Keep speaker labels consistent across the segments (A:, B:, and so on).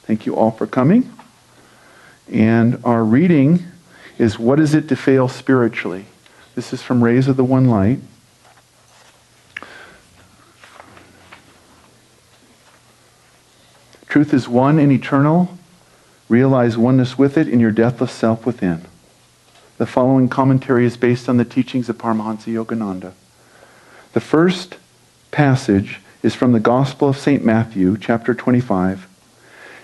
A: Thank you all for coming. And our reading is What Is It to Fail Spiritually? This is from Rays of the One Light. Truth is one and eternal. Realize oneness with it in your deathless self within. The following commentary is based on the teachings of Paramahansa Yogananda. The first passage is from the Gospel of St. Matthew, chapter 25.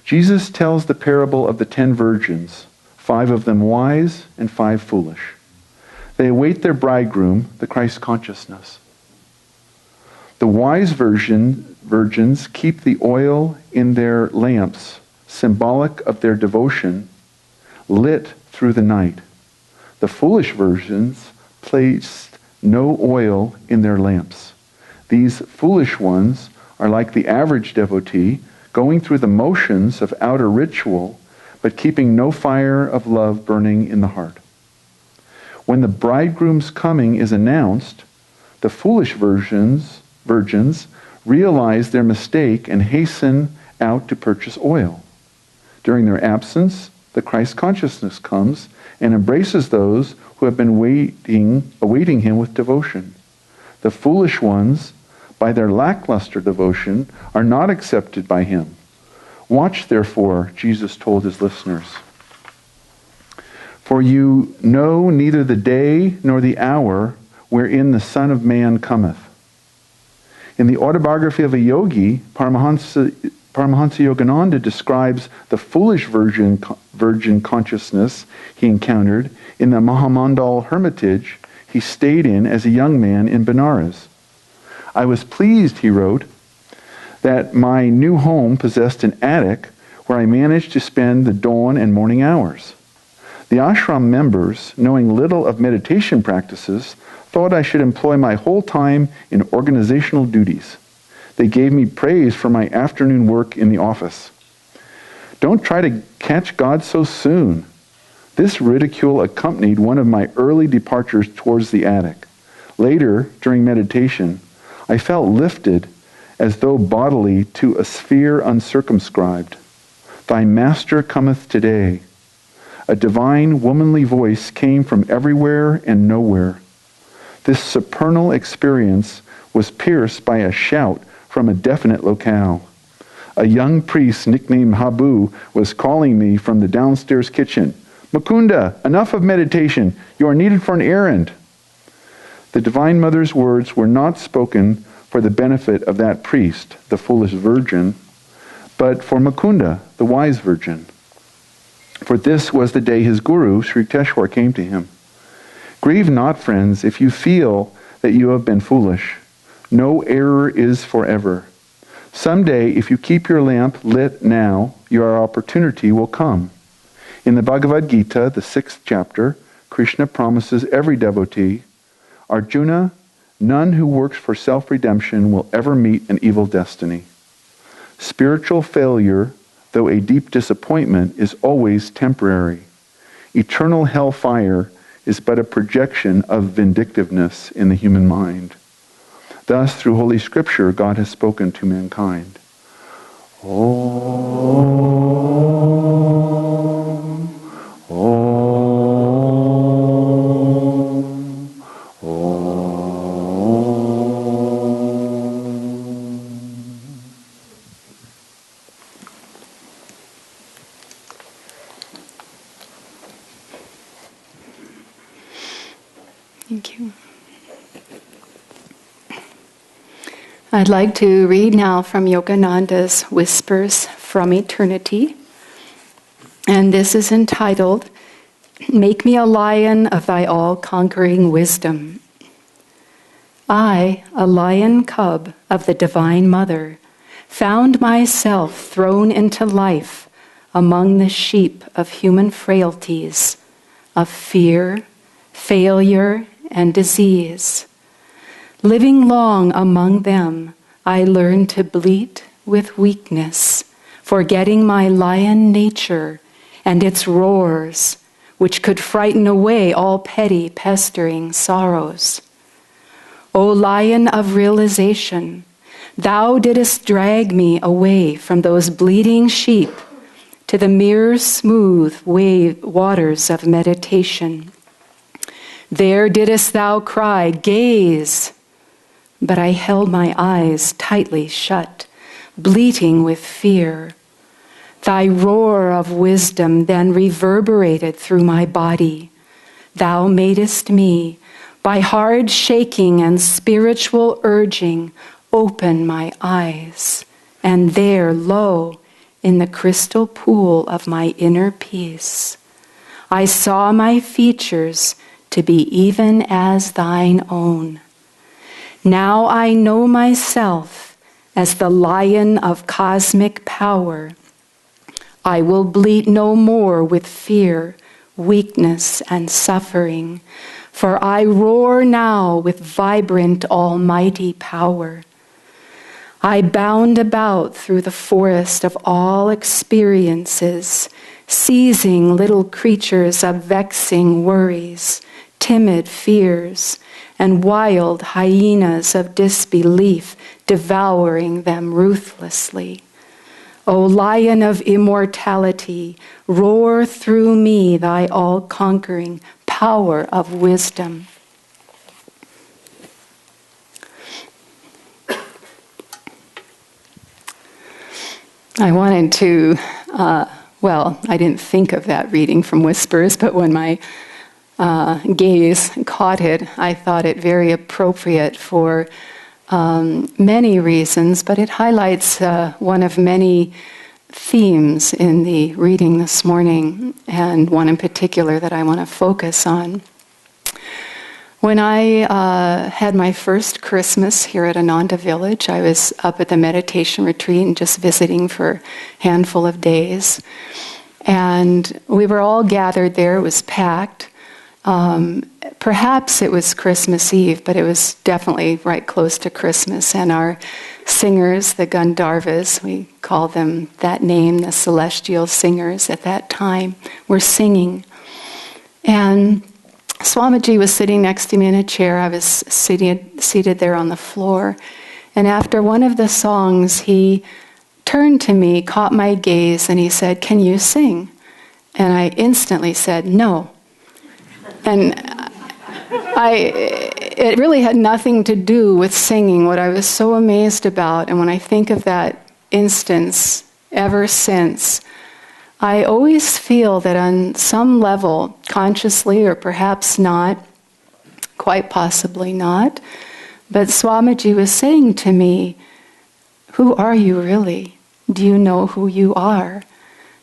A: Jesus tells the parable of the 10 virgins, 5 of them wise and 5 foolish. They await their bridegroom, the Christ consciousness. The wise virgins keep the oil in their lamps, symbolic of their devotion, lit through the night. The foolish virgins placed no oil in their lamps. These foolish ones are like the average devotee, going through the motions of outer ritual, but keeping no fire of love burning in the heart. When the bridegroom's coming is announced, the foolish virgins realize their mistake and hasten out to purchase oil. During their absence, the Christ consciousness comes and embraces those who have been awaiting him with devotion. The foolish ones, by their lackluster devotion, are not accepted by him. Watch, therefore, Jesus told his listeners. For you know neither the day nor the hour wherein the Son of Man cometh. In the autobiography of a yogi, Paramahansa Yogananda describes the foolish virgin consciousness he encountered in the Mahamandal hermitage he stayed in as a young man in Benares. I was pleased, he wrote, that my new home possessed an attic where I managed to spend the dawn and morning hours. The ashram members, knowing little of meditation practices, thought I should employ my whole time in organizational duties. They gave me praise for my afternoon work in the office. Don't try to catch God so soon. This ridicule accompanied one of my early departures towards the attic. Later, during meditation, I felt lifted as though bodily to a sphere uncircumscribed. Thy Master cometh today. A divine womanly voice came from everywhere and nowhere. This supernal experience was pierced by a shout from a definite locale. A young priest nicknamed Habu was calling me from the downstairs kitchen. Mukunda, enough of meditation. You are needed for an errand. The Divine Mother's words were not spoken for the benefit of that priest, the foolish virgin, but for Mukunda, the wise virgin. For this was the day his guru, Sri Yukteswar, came to him. Grieve not, friends, if you feel that you have been foolish. No error is forever. Someday, if you keep your lamp lit now, your opportunity will come. In the Bhagavad Gita, the 6th chapter, Krishna promises every devotee, Arjuna, none who works for self-redemption will ever meet an evil destiny. Spiritual failure, though a deep disappointment, is always temporary. Eternal hellfire is but a projection of vindictiveness in the human mind. Thus, through Holy Scripture, God has spoken to mankind. Om, Om, Om.
B: Thank you. I'd like to read now from Yogananda's Whispers from Eternity. And this is entitled, Make Me a Lion of Thy All-Conquering Wisdom. I, a lion cub of the Divine Mother, found myself thrown into life among the sheep of human frailties, of fear, failure, and disease. Living long among them, I learned to bleat with weakness, forgetting my lion nature and its roars, which could frighten away all petty, pestering sorrows. O Lion of realization, thou didst drag me away from those bleating sheep to the mere smooth waters of meditation. There didst thou cry, gaze, but I held my eyes tightly shut, bleating with fear. Thy roar of wisdom then reverberated through my body. Thou madest me, by hard shaking and spiritual urging, open my eyes. And there, lo, in the crystal pool of my inner peace, I saw my features to be even as thine own. Now I know myself as the lion of cosmic power. I will bleat no more with fear, weakness, and suffering, for I roar now with vibrant almighty power. I bound about through the forest of all experiences, seizing little creatures of vexing worries, timid fears, and wild hyenas of disbelief, devouring them ruthlessly. O Lion of immortality, roar through me thy all-conquering power of wisdom. I wanted to, I didn't think of that reading from Whispers, but when my gaze caught it, I thought it very appropriate for many reasons, but it highlights one of many themes in the reading this morning, and one in particular that I want to focus on. When I had my first Christmas here at Ananta village, I was up at the meditation retreat and just visiting for a handful of days. And we were all gathered there. It was packed. Perhaps it was Christmas Eve, but it was definitely right close to Christmas. And our singers, the Gandharvas, we call them that name, the celestial singers at that time, were singing. And Swamiji was sitting next to me in a chair. I was seated there on the floor. And after one of the songs, he turned to me, caught my gaze, and he said, "Can you sing?" And I instantly said, "No." And it really had nothing to do with singing. What I was so amazed about, and when I think of that instance ever since, I always feel that on some level, consciously or perhaps not, quite possibly not, but Swamiji was saying to me, "Who are you really? Do you know who you are?"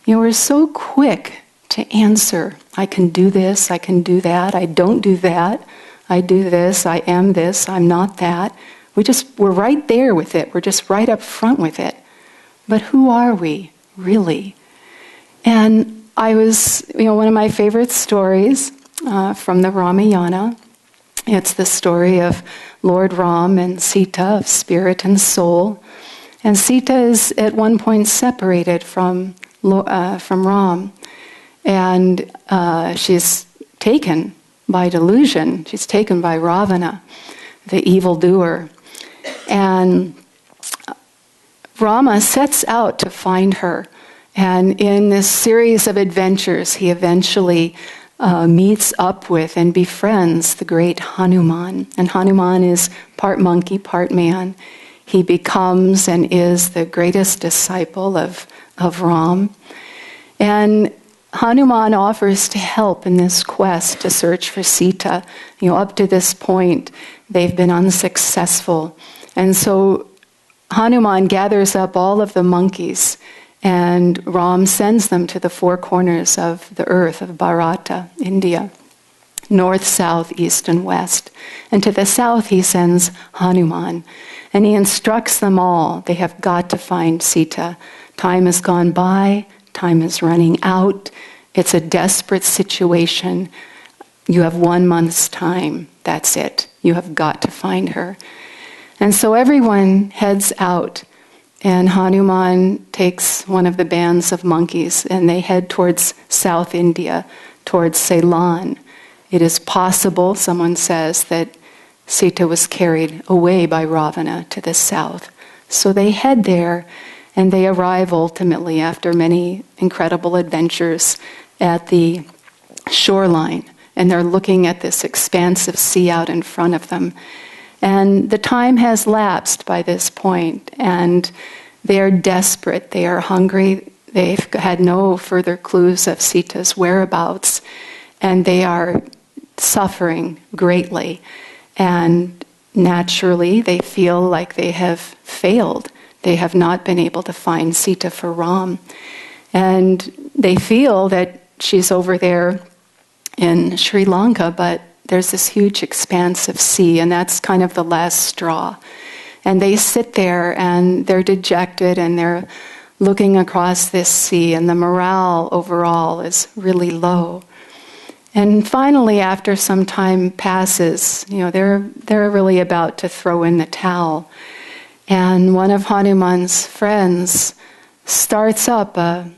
B: You know, we're so quick to answer, "I can do this, I can do that, I don't do that, I do this, I am this, I'm not that." We're right there with it, we're just right up front with it. But who are we, really? And I was, one of my favorite stories from the Ramayana, it's the story of Lord Ram and Sita, of spirit and soul. And Sita is at one point separated from Ram. And she's taken by delusion. She's taken by Ravana, the evildoer. And Rama sets out to find her. And in this series of adventures, he eventually meets up with and befriends the great Hanuman. And Hanuman is part monkey, part man. He becomes and is the greatest disciple of Ram. And Hanuman offers to help in this quest to search for Sita. Up to this point, they've been unsuccessful. And so Hanuman gathers up all of the monkeys, and Ram sends them to the four corners of the earth of Bharata, India, north, south, east, and west. And to the south he sends Hanuman, and he instructs them all. They have got to find Sita. Time has gone by, time is running out. It's a desperate situation. You have 1 month's time. That's it. You have got to find her. And so everyone heads out. And Hanuman takes one of the bands of monkeys, and they head towards South India, towards Ceylon. It is possible, someone says, that Sita was carried away by Ravana to the south. So they head there, And they arrive ultimately after many incredible adventures at the shoreline. And they're looking at this expansive sea out in front of them. And the time has lapsed by this point, and they are desperate, they are hungry, they've had no further clues of Sita's whereabouts, and they are suffering greatly. And naturally, they feel like they have failed. They have not been able to find Sita for Ram. And they feel that she's over there in Sri Lanka, but there's this huge expanse of sea, and that's kind of the last straw. And they sit there, and they're dejected, and they're looking across this sea, and the morale overall is really low. And finally, after some time passes, they're really about to throw in the towel. And one of Hanuman's friends starts up a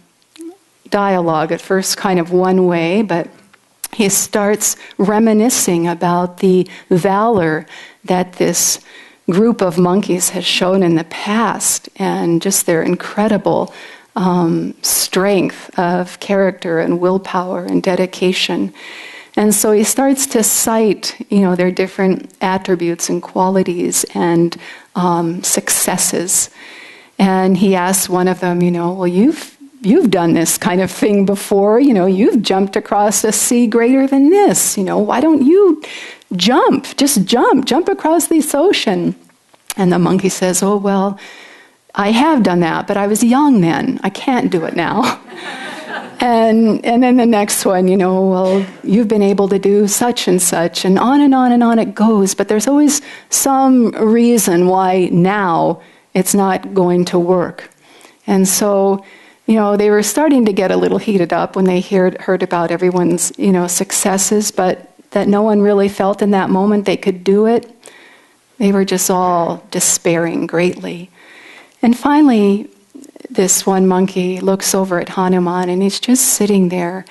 B: dialogue, at first kind of one way, but he starts reminiscing about the valor that this group of monkeys has shown in the past, and just their incredible strength of character and willpower and dedication. And so he starts to cite, their different attributes and qualities and successes. And he asks one of them, well, you've done this kind of thing before. You've jumped across a sea greater than this. Why don't you jump? Just jump across this ocean. And the monkey says, oh, well, I have done that, but I was young then. I can't do it now. And then the next one, well, you've been able to do such and such, and on and on and on it goes. But there's always some reason why now it's not going to work. And so, they were starting to get a little heated up when they heard about everyone's, successes, but that no one really felt in that moment they could do it. They were just all despairing greatly. And finally, this one monkey looks over at Hanuman, and he's just sitting there,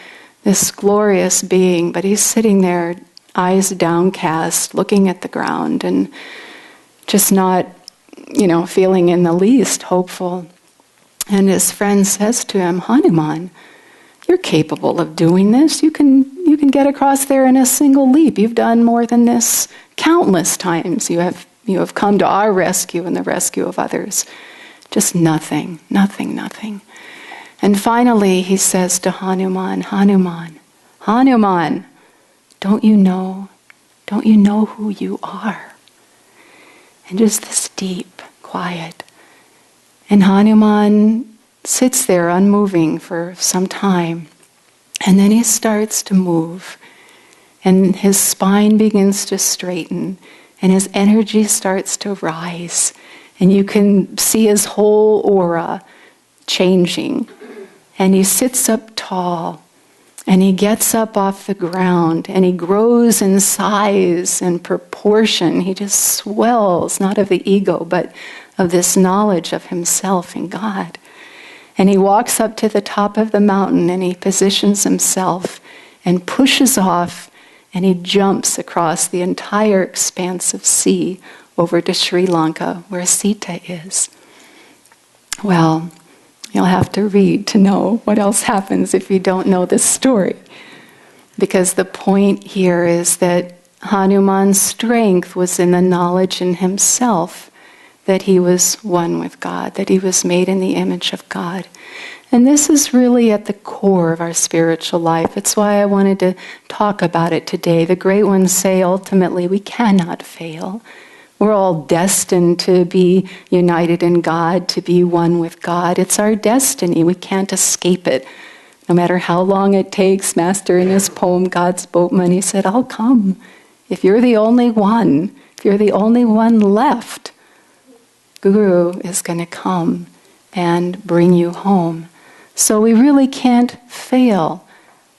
B: this glorious being, but he's sitting there, eyes downcast, looking at the ground, and just not, feeling in the least hopeful. And his friend says to him, Hanuman, you're capable of doing this. You can get across there in a single leap. You've done more than this countless times. You have come to our rescue and the rescue of others. Just nothing. And finally he says to Hanuman, Hanuman, don't you know who you are? And just this deep quiet. And Hanuman sits there unmoving for some time. And then he starts to move. And his spine begins to straighten. And his energy starts to rise. And you can see his whole aura changing. And he sits up tall. And he gets up off the ground. And he grows in size and proportion. He just swells, not of the ego, but of this knowledge of himself and God. And he walks up to the top of the mountain, and he positions himself and pushes off, and he jumps across the entire expanse of sea over to Sri Lanka, where Sita is. Well, you'll have to read to know what else happens if you don't know this story. Because the point here is that Hanuman's strength was in the knowledge in himself that he was one with God, that he was made in the image of God. And this is really at the core of our spiritual life. It's why I wanted to talk about it today. The great ones say ultimately we cannot fail. We're all destined to be united in God, to be one with God. It's our destiny. We can't escape it. No matter how long it takes, Master in his poem, God's Boatman, he said, I'll come. If you're the only one, if you're the only one left, Guru is going to come and bring you home. So we really can't fail.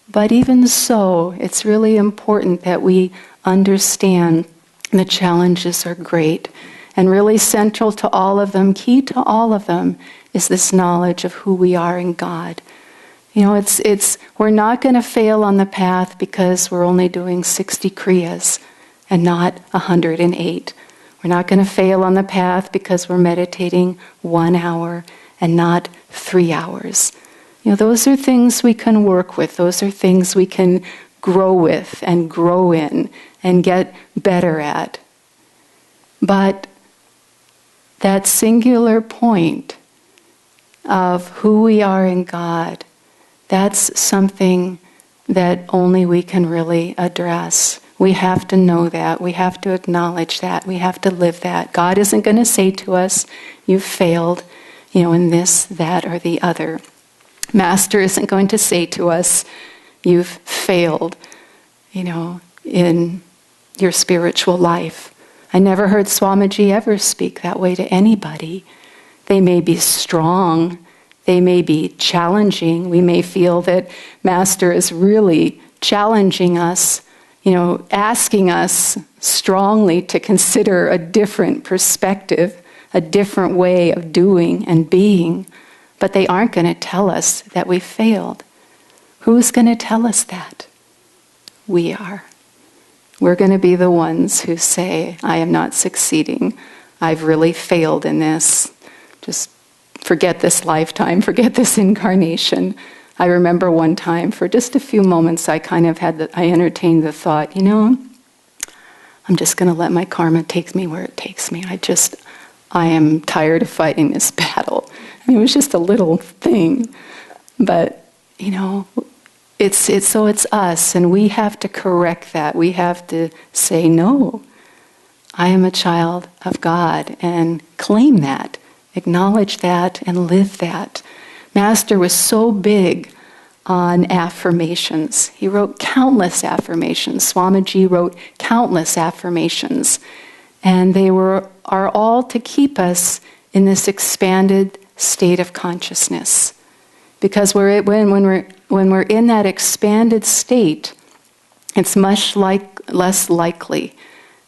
B: But even so, it's really important that we understand the challenges are great. And really central to all of them, key to all of them, is this knowledge of who we are in God. We're not going to fail on the path because we're only doing 60 kriyas and not 108. We're not going to fail on the path because we're meditating 1 hour and not 3 hours. Those are things we can work with. Those are things we can grow with and grow in and get better at. But that singular point of who we are in God, that's something that only we can really address. We have to know that. We have to acknowledge that. We have to live that. God isn't going to say to us, you've failed, in this, that, or the other. Master isn't going to say to us, you've failed, in your spiritual life. I never heard Swamiji ever speak that way to anybody. They may be strong. They may be challenging. We may feel that Master is really challenging us, asking us strongly to consider a different perspective, a different way of doing and being. But they aren't going to tell us that we failed. Who's going to tell us that? We are. We're going to be the ones who say, I am not succeeding. I've really failed in this. Just forget this lifetime, forget this incarnation. I remember one time, for just a few moments, I entertained the thought, I'm just going to let my karma take me where it takes me. I am tired of fighting this battle. It was just a little thing, but it's us, and we have to correct that. We have to say, no, I am a child of God, and claim that, acknowledge that, and live that. Master was so big on affirmations. He wrote countless affirmations. Swamiji wrote countless affirmations, and they are all to keep us in this expanded state of consciousness. Because when we're in that expanded state, it's much less likely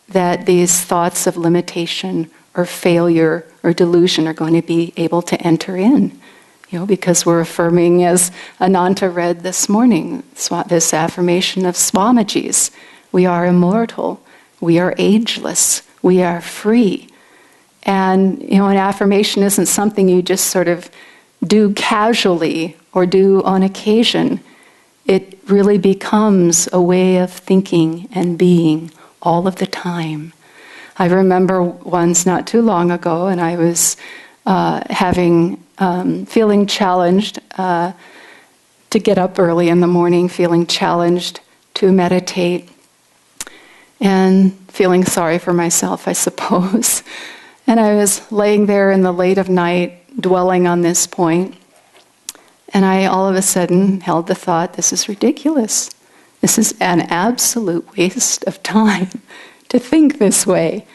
B: that these thoughts of limitation or failure or delusion are going to be able to enter in. Because we're affirming, as Ananta read this morning, this affirmation of Swamiji's, we are immortal, we are ageless, we are free. And, an affirmation isn't something you just sort of do casually or do on occasion. It really becomes a way of thinking and being all of the time. I remember once not too long ago, and I was feeling challenged to get up early in the morning, feeling challenged to meditate, and feeling sorry for myself, I suppose. And I was laying there in the late of night, dwelling on this point, and I all of a sudden held the thought, this is ridiculous. This is an absolute waste of time to think this way.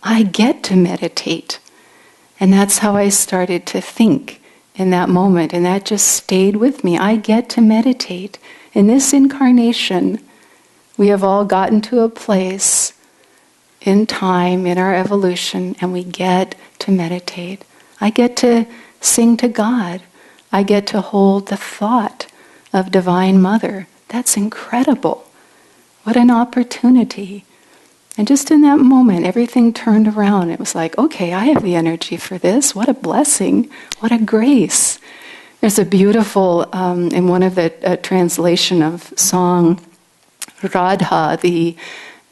B: I get to meditate. And that's how I started to think in that moment, and that just stayed with me. I get to meditate. In this incarnation, we have all gotten to a place in time, in our evolution, and we get to meditate. I get to sing to God. I get to hold the thought of Divine Mother. That's incredible. What an opportunity. And just in that moment, everything turned around. It was like, okay, I have the energy for this. What a blessing. What a grace. There's a beautiful, in one of the translation of song, Radha,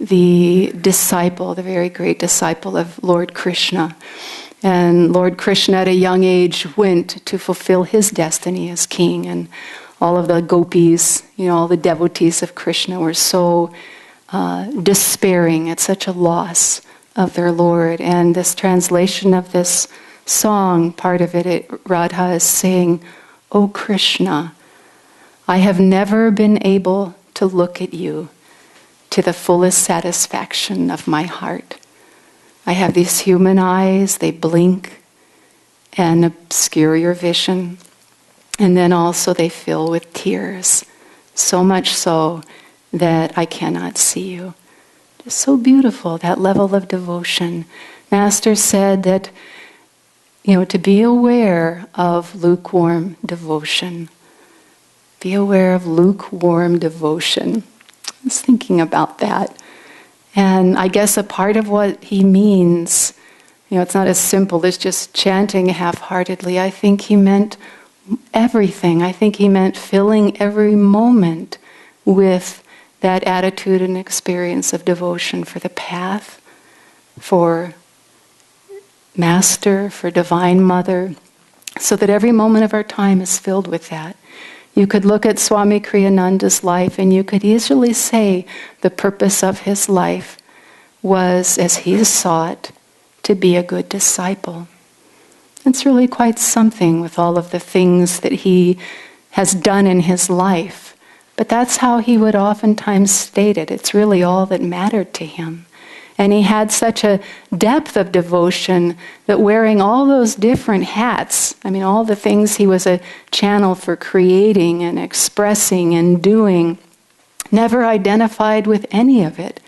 B: the disciple, the very great disciple of Lord Krishna. And Lord Krishna at a young age went to fulfill his destiny as king. And all of the gopis, all the devotees of Krishna were so despairing at such a loss of their Lord. And this translation of this song, part of it, Radha is saying, "O Krishna, I have never been able to look at you to the fullest satisfaction of my heart. I have these human eyes, they blink and obscure your vision. And then also they fill with tears, so much so that I cannot see you." Just so beautiful, that level of devotion. Master said that, to be aware of lukewarm devotion. Be aware of lukewarm devotion. I was thinking about that. And I guess a part of what he means It's not as simple as just chanting half-heartedly. I think he meant everything. I think he meant filling every moment with that attitude and experience of devotion for the path, for Master, for Divine Mother, so that every moment of our time is filled with that. You could look at Swami Kriyananda's life and you could easily say the purpose of his life was, as he saw it, to be a good disciple. It's really quite something with all of the things that he has done in his life. But that's how he would oftentimes state it. It's really all that mattered to him. And he had such a depth of devotion that wearing all those different hats, all the things he was a channel for creating and expressing and doing, never identified with any of it.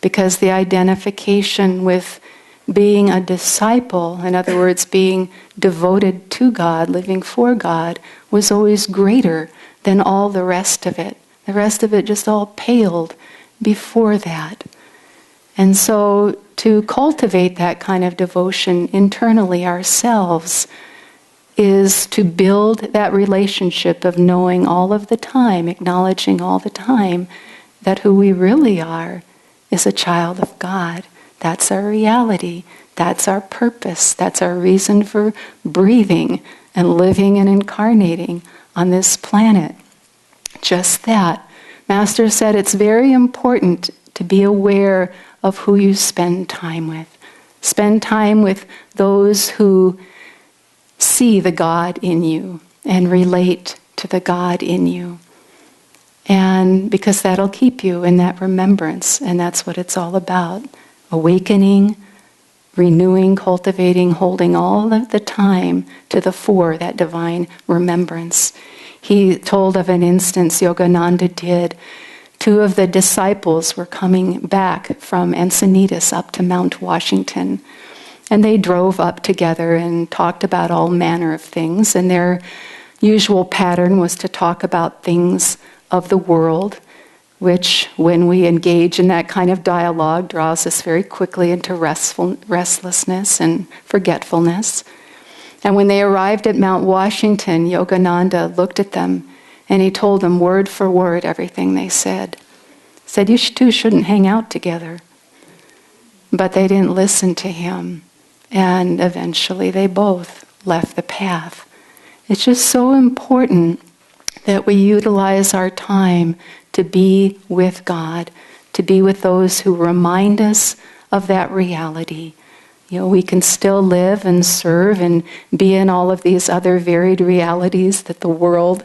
B: Because the identification with being a disciple, in other words, being devoted to God, living for God, was always greater than all the rest of it. The rest of it just all paled before that. And so to cultivate that kind of devotion internally ourselves is to build that relationship of knowing all of the time, acknowledging all the time that who we really are is a child of God. That's our reality. That's our purpose. That's our reason for breathing and living and incarnating on this planet. Just that. Master said it's very important to be aware of who you spend time with. Spend time with those who see the God in you and relate to the God in you. And because that'll keep you in that remembrance, and that's what it's all about. Awakening, renewing, cultivating, holding all of the time to the fore, that divine remembrance. He told of an instance Yogananda did. 2 of the disciples were coming back from Encinitas up to Mount Washington. And they drove up together and talked about all manner of things. And their usual pattern was to talk about things of the world, which, when we engage in that kind of dialogue, draws us very quickly into restlessness and forgetfulness. And when they arrived at Mount Washington, Yogananda looked at them and he told them word for word everything they said. He said, you two shouldn't hang out together. But they didn't listen to him. And eventually they both left the path. It's just so important that we utilize our time to be with God, to be with those who remind us of that reality. We can still live and serve and be in all of these other varied realities that the world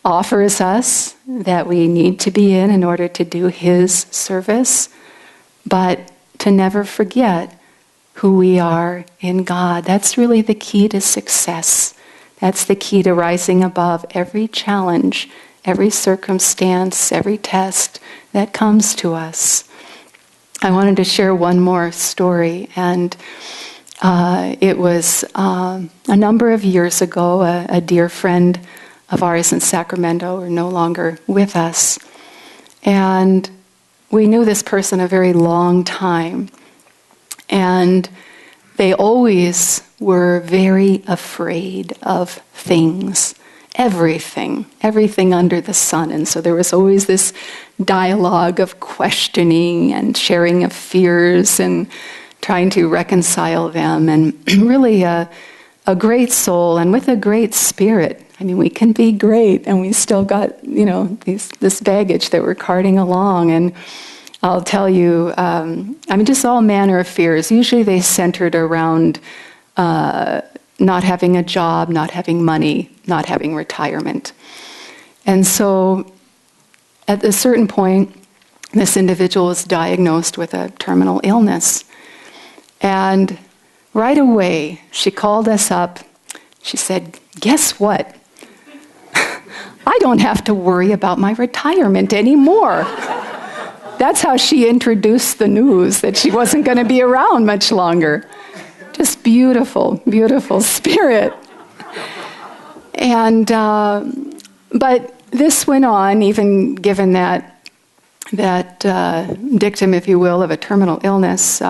B: offers us, that we need to be in order to do His service, but to never forget who we are in God. That's really the key to success. That's the key to rising above every challenge, every circumstance, every test that comes to us. I wanted to share one more story, and it was a number of years ago. A dear friend of ours in Sacramento are no longer with us, and we knew this person a very long time, and they always were very afraid of things. Everything under the sun. And so there was always this dialogue of questioning and sharing of fears and trying to reconcile them. And really a great soul and with a great spirit. We can be great and we still got, this baggage that we're carting along. And I'll tell you, just all manner of fears. Usually they centered around not having a job, not having money, not having retirement. And so at a certain point, this individual was diagnosed with a terminal illness. And right away, she called us up. She said, guess what? I don't have to worry about my retirement anymore. That's how she introduced the news that she wasn't going to be around much longer. Just beautiful, beautiful spirit. And but this went on, even given that dictum, if you will, of a terminal illness.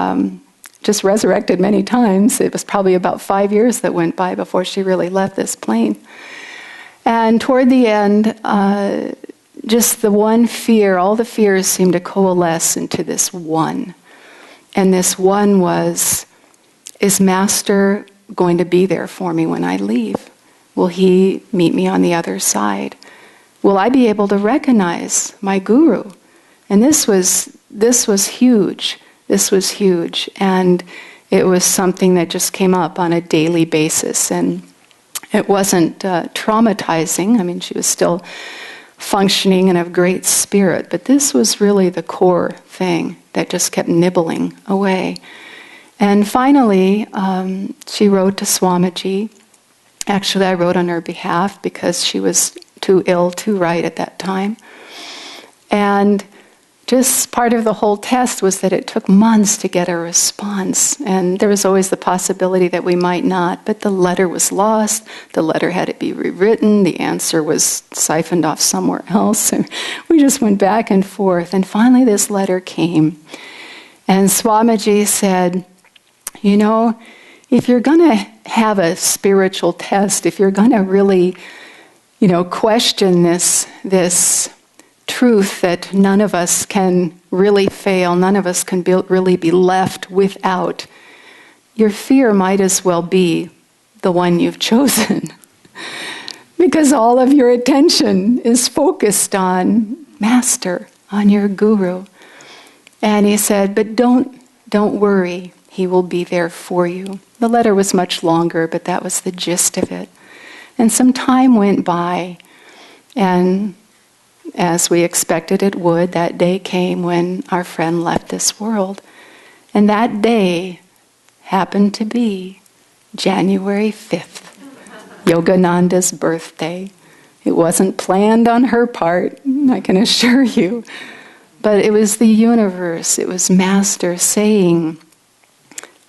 B: just resurrected many times. It was probably about 5 years that went by before she really left this plane. And toward the end, just the one fear, all the fears seemed to coalesce into this one. And this one was, is Master going to be there for me when I leave? Will he meet me on the other side? Will I be able to recognize my guru? And this was huge. This was huge. And it was something that just came up on a daily basis. And it wasn't traumatizing. I mean, she was still functioning and of great spirit. But this was really the core thing that just kept nibbling away. And finally, she wrote to Swamiji. Actually, I wrote on her behalf because she was too ill to write at that time. And just part of the whole test was that it took months to get a response. And there was always the possibility that we might not. But the letter was lost. The letter had to be rewritten. The answer was siphoned off somewhere else. And we just went back and forth. And finally this letter came. And Swamiji said, you know, if you're going to have a spiritual test, if you're going to really, question this truth that none of us can really fail, none of us can really be left without, your fear might as well be the one you've chosen. Because all of your attention is focused on Master, on your guru. And he said, but don't worry, he will be there for you. The letter was much longer, but that was the gist of it. And some time went by, and as we expected it would, that day came when our friend left this world. And that day happened to be January 5th, Yogananda's birthday. It wasn't planned on her part, I can assure you. But it was the universe, it was Master saying,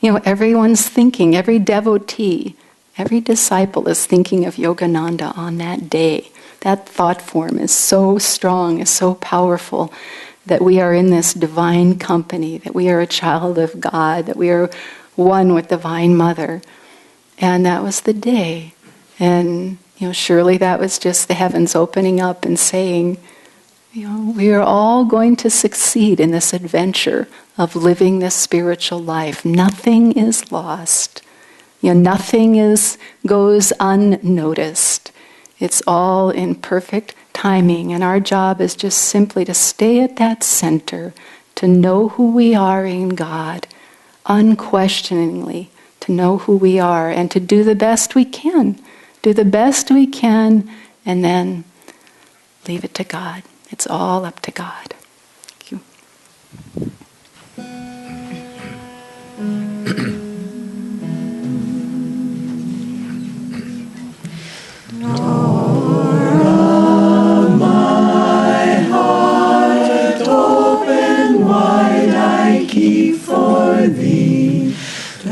B: everyone's thinking, every devotee, every disciple is thinking of Yogananda on that day. That thought form is so strong, is so powerful, that we are in this divine company, that we are a child of God, that we are one with Divine Mother. And that was the day. And, surely that was just the heavens opening up and saying, we are all going to succeed in this adventure of living this spiritual life. Nothing is lost. Nothing goes unnoticed. It's all in perfect timing, and our job is just simply to stay at that center, to know who we are in God, unquestioningly, to know who we are, and to do the best we can. Do the best we can, and then leave it to God. It's all up to God. Thank you.
C: For thee,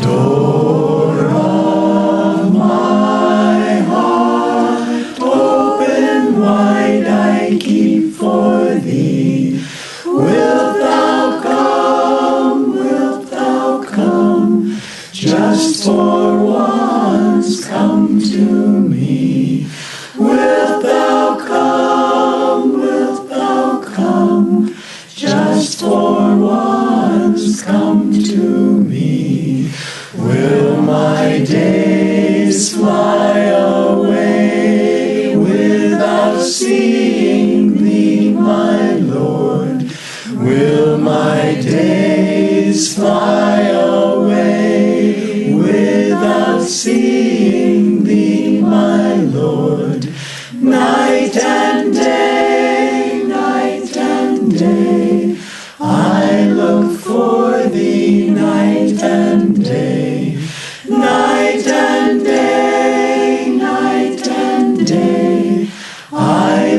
C: door of my heart, open wide I keep for thee. Wilt thou come, just for once come to me. Wilt thou come, just for once come to me. Will my days fly away without seeing thee, my Lord? Will my days fly away without seeing thee, my Lord? Night and day, night and day, I look for thee night and day. Night and day, night and day, I